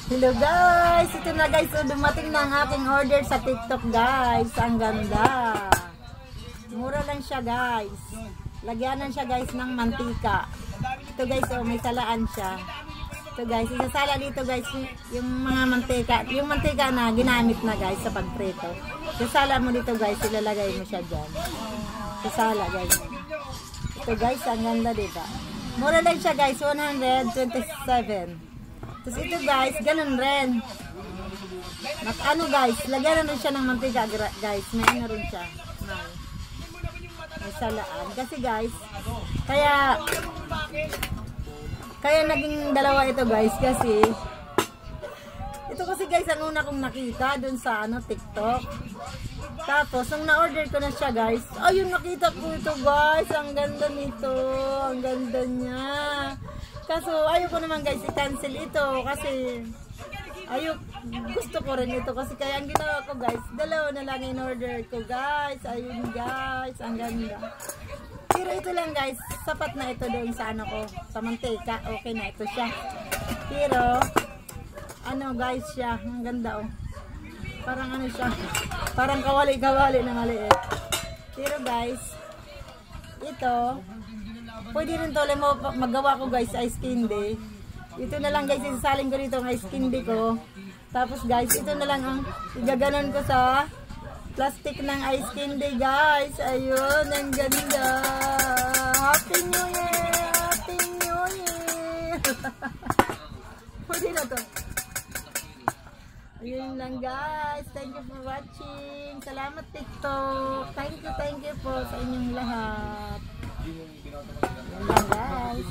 Hello guys! Ito na guys, so dumating na ang aking order sa TikTok guys. Ang ganda. Mura lang siya guys. Lagyanan siya guys ng mantika. Ito guys, oh, may salaan siya. Ito guys, isasala dito guys yung mga mantika. Yung mantika na ginamit na guys sa pagprito. Isasala mo dito guys, ilalagay mo siya dyan. Isasala guys. Ito guys, ang ganda diba? Mura lang siya guys, 127. Tapos ito guys, ganun rin. Ano guys, lagyan na rin siya ng mantika guys. May ano rin siya. May salaan. Kasi guys, kaya naging dalawa ito guys. Kasi, ito kasi guys, ang una kong nakita dun sa TikTok. Tapos, nung na-order ko na siya guys, ayun nakita ko ito guys. Ang ganda nito. Ang ganda niya. Kaso, ayoko naman guys i-cancel ito kasi gusto ko rin ito kasi kaya ang ginawa ko guys, dalawa na lang in-order ko guys. Ayun guys, ang ganda. Pero ito lang guys, sapat na ito doon sa ko, sa mantika. Okay na ito siya. Pero, guys siya, ang ganda oh. Parang siya, parang kawali-kawali na maliit. Pero guys, ito, pwede rin to mo magawa ko guys ice candy. Ito na lang guys, isasalin ko dito ang ice candy ko. Tapos guys, ito na lang ang igaganon ko sa plastic ng ice candy guys. Ayun, ang ganda. Happy New Year! Happy New Year! Pwede na to. Ayun lang guys. Thank you for watching. Salamat TikTok. Thank you po sa inyong lahat. Ayun lang guys.